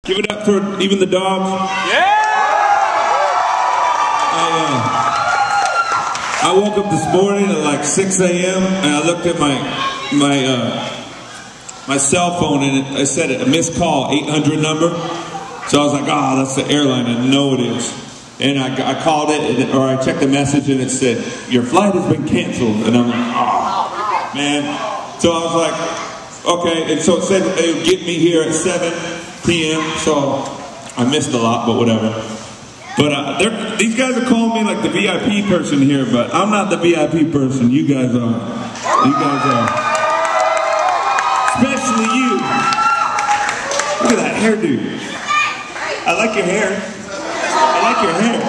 Give it up for even the dogs. Yeah! I woke up this morning at like 6 a.m. and I looked at my cell phone and I said a missed call, 800 number. So I was like, oh, that's the airline. I know it is. And I called it, or I checked the message and it said, your flight has been canceled. And I'm like, oh, man. So I was like, okay. And so it said it would get me here at 7 p.m. So I missed a lot, but whatever. But these guys are calling me like the VIP person here, but I'm not the VIP person. You guys are. You guys are. Especially you. Look at that hairdo. I like your hair. I like your hair.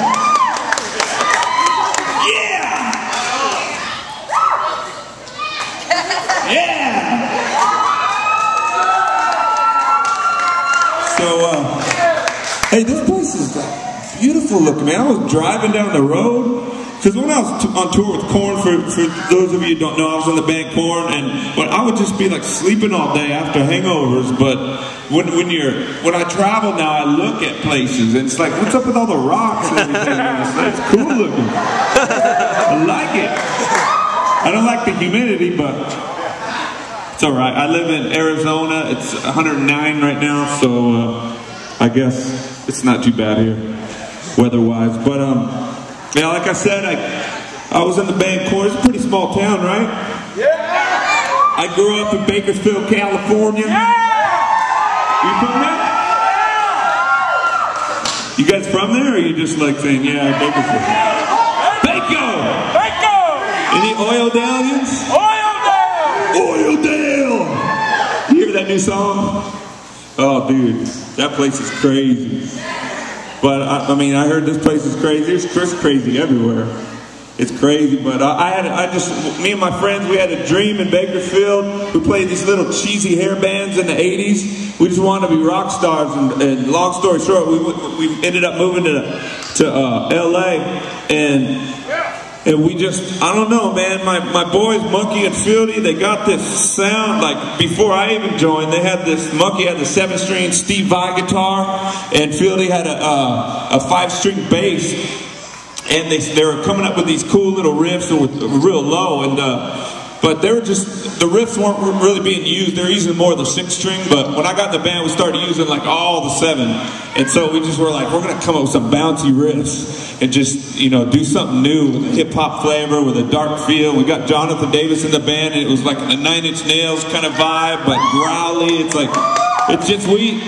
Yeah! Yeah! So, hey, this place is beautiful looking, man. I was driving down the road, because when I was on tour with KoRn, for those of you who don't know, I was in the band KoRn, but I would just be like sleeping all day after hangovers. But when I travel now, I look at places, and it's like, what's up with all the rocks and everything? It's cool looking. I like it. I don't like the humidity, but it's all right. I live in Arizona. It's 109 right now, so I guess it's not too bad here, weather-wise. But yeah, like I said, I was in the band KoRn. It's a pretty small town, right? Yeah. I grew up in Bakersfield, California. Yeah. You from there? You guys from there, or are you just like saying, yeah, Bakersfield? Baco! Any Oildalians? Oildale! You hear that new song? Oh, dude, that place is crazy. But I mean, I heard this place is crazy. It's just crazy everywhere. It's crazy. But me and my friends, we had a dream in Bakersfield. We played these little cheesy hair bands in the 80s. We just wanted to be rock stars. And long story short, we ended up moving to LA. And we just, I don't know, man, my boys, Munky and Fieldy, they got this sound, like, before I even joined, they had this, Munky had the 7-string Steve Vai guitar, and Fieldy had a 5-string bass, and they were coming up with these cool little riffs, and real low, and, but they were just, the riffs weren't really being used. They were using more of the 6-string, but when I got in the band, we started using like all the 7. And so we just were like, we're going to come up with some bouncy riffs and just, you know, do something new with a hip-hop flavor, with a dark feel. We got Jonathan Davis in the band, and it was like a 9 Inch Nails kind of vibe, but growly. It's like, it's just, we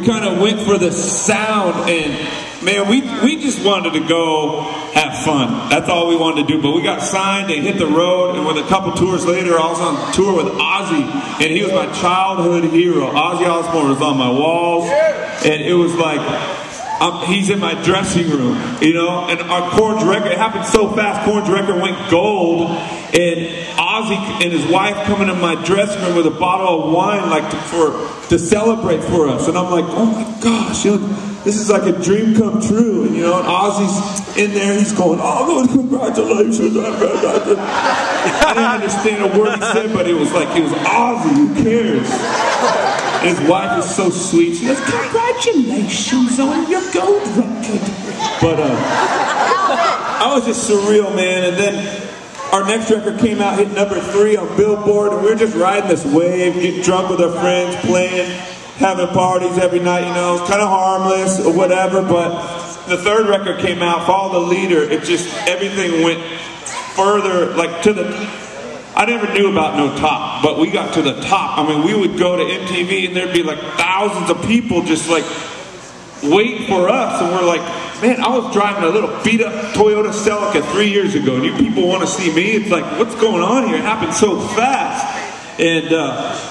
kind of went for the sound, and man, we just wanted to go have fun. That's all we wanted to do. But we got signed and hit the road, and with a couple tours later, I was on tour with Ozzy, and he was my childhood hero. Ozzy Osbourne was on my walls, and it was like, he's in my dressing room, you know, and our KoRn's record, it happened so fast, KoRn's record went gold, and Ozzy and his wife come into my dressing room with a bottle of wine, like to celebrate for us, and I'm like, oh my gosh, you know, this is like a dream come true, and you know, and Ozzy's in there, he's going, oh, congratulations. I didn't understand a word he said, but it was like, it was Ozzy, who cares? And his wife is so sweet, she goes, congratulations on your gold record. But I was just surreal, man, and then our next record came out, hit number 3 on Billboard, and we were just riding this wave, getting drunk with our friends, playing, having parties every night, you know, it's kind of harmless or whatever. But the 3rd record came out, Follow the Leader, it just, everything went further, like to the, I never knew about no top, but we got to the top. I mean, we would go to MTV and there'd be like thousands of people just like waiting for us, and we're like, man, I was driving a little beat up Toyota Celica 3 years ago, and you people want to see me? It's like, what's going on here? It happened so fast. And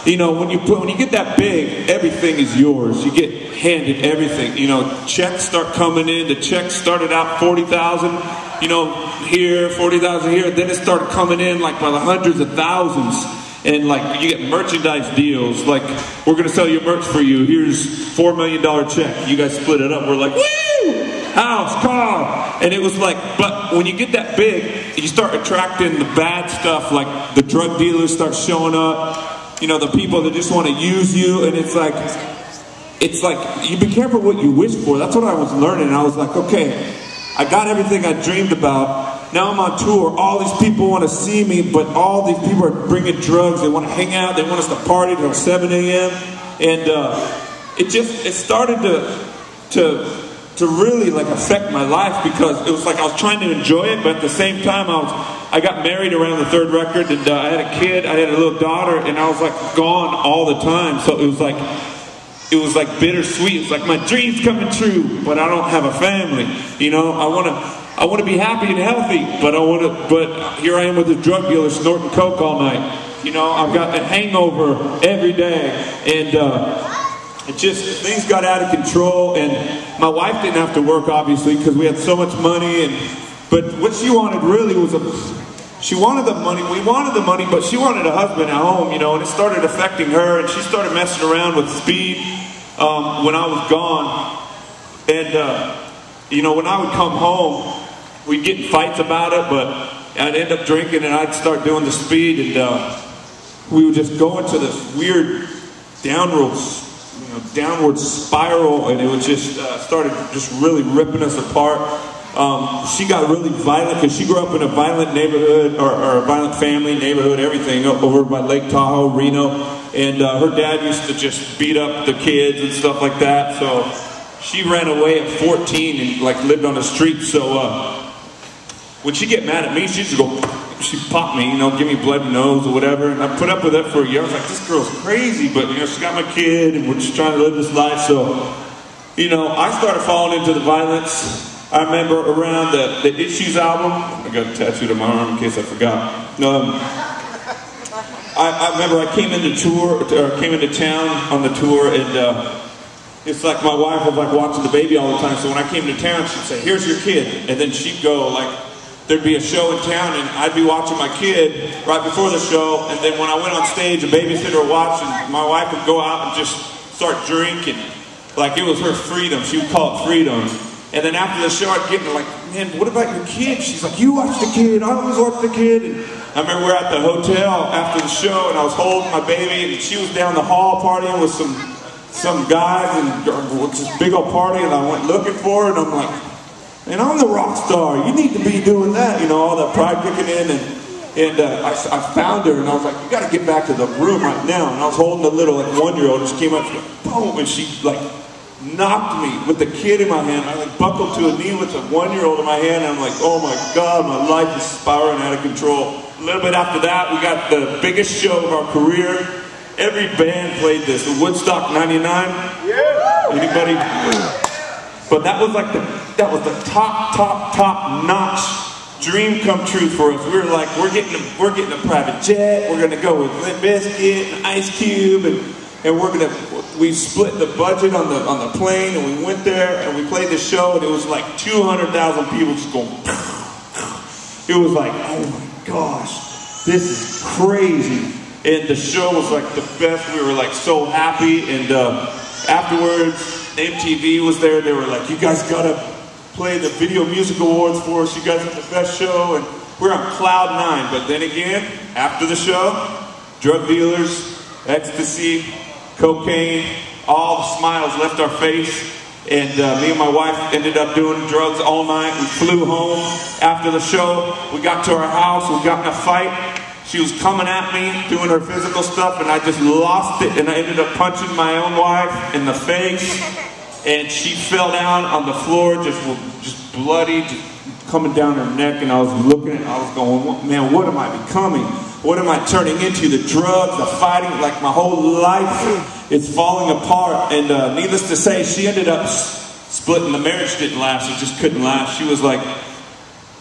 you know, when you get that big, everything is yours. You get handed everything. You know, checks start coming in. The checks started out 40,000, you know, here, 40,000 here. Then it started coming in like by the hundreds of thousands. And like, you get merchandise deals. Like, we're gonna sell your merch for you. Here's $4 million check. You guys split it up. We're like, woo! House, car. And it was like, but when you get that big, you start attracting the bad stuff, like the drug dealers start showing up, you know, the people that just want to use you, and it's like, it's like, you be careful what you wish for. That's what I was learning. I was like, okay, I got everything I dreamed about. Now I'm on tour. All these people want to see me, but all these people are bringing drugs. They want to hang out. They want us to party till 7 a.m. And it started to really like affect my life, because it was like I was trying to enjoy it, but at the same time I got married around the third record, and I had a kid, I had a little daughter, and I was like gone all the time. So it was like bittersweet. It's like my dream's coming true, but I don't have a family. You know, I want to be happy and healthy, but here I am with a drug dealer snorting coke all night. You know, I've got a hangover every day, and things got out of control. And my wife didn't have to work, obviously, because we had so much money. But what she wanted really was she wanted the money. We wanted the money, but she wanted a husband at home, you know. And it started affecting her, and she started messing around with speed when I was gone. And you know, when I would come home, we'd get in fights about it, but I'd end up drinking, and I'd start doing the speed, and we would just go into this weird downward spiral, and it was just started just really ripping us apart. She got really violent because she grew up in a violent neighborhood, or a violent family, neighborhood, everything, over by Lake Tahoe, Reno. And her dad used to just beat up the kids and stuff like that. So she ran away at 14 and like lived on the street. So when she get mad at me, she'd just go, she'd pop me, you know, give me bloody nose or whatever. And I put up with that for a year. I was like, this girl's crazy, but you know, she got my kid, and we're just trying to live this life. So, you know, I started falling into the violence. I remember around the Issues album. I got a tattooed on my arm in case I forgot. I remember I came into town on the tour, and it's like my wife was like watching the baby all the time. So when I came to town, she'd say, "Here's your kid," and then she'd go like, there'd be a show in town, and I'd be watching my kid right before the show, and then when I went on stage, a babysitter would watch, and my wife would go out and just start drinking. Like it was her freedom. She would call it freedom. And then after the show, I'd get like, "Man, what about your kid?" She's like, "You watch the kid. I always watch the kid." And I remember we were at the hotel after the show, and I was holding my baby, and she was down the hall partying with some guys, and with this big old party, and I went looking for her, and I'm like, "Man, I'm the rock star. You need to be doing that." You know, all that pride kicking in, and I found her, and I was like, "You got to get back to the room right now." And I was holding a little like 1-year-old, and she came up, she went, boom, and she like knocked me with the kid in my hand. I like buckled to a knee with a 1-year-old in my hand, and I'm like, oh my God, my life is spiraling out of control. A little bit after that, we got the biggest show of our career. Every band played this, the Woodstock 99. Yeah. Anybody? But that was like the top notch dream come true for us. We were like, we're getting a private jet. We're gonna go with Limp Bizkit and Ice Cube, and we split the budget on the plane, and we went there and we played the show, and it was like 200,000 people just going. It was like, oh my gosh, this is crazy. And the show was like the best. We were like so happy, and afterwards MTV was there. They were like, "You guys gotta play the Video Music Awards for us. You guys are the best show." And we're on cloud 9. But then again, after the show, drug dealers, ecstasy, cocaine, all the smiles left our face. And me and my wife ended up doing drugs all night. We flew home after the show. We got to our house. We got in a fight. She was coming at me, doing her physical stuff, and I just lost it, and I ended up punching my own wife in the face, and she fell down on the floor, just bloody, just coming down her neck, and I was looking, and I was going, man, what am I becoming? What am I turning into? The drugs, the fighting, like my whole life is falling apart. And needless to say, she ended up splitting. The marriage didn't last, it just couldn't last. She was like,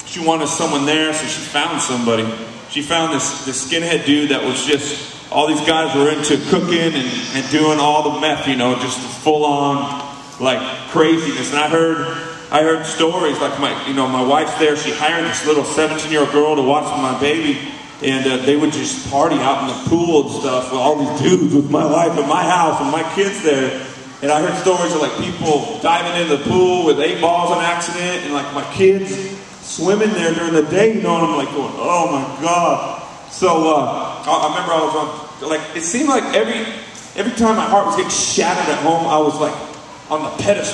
she wanted someone there, so she found somebody. She found this skinhead dude that was just, all these guys were into cooking and doing all the meth, you know, just full on like craziness. And I heard stories like my wife's there. She hired this little 17-year-old girl to watch my baby, and they would just party out in the pool and stuff with all these dudes, with my wife in my house and my kids there. And I heard stories of like people diving into the pool with 8 balls on accident, and like my kids swimming there during the day, you know, and I'm like going, oh my God. So I remember I was on, like, it seemed like every time my heart was getting shattered at home, I was like on the pedestal.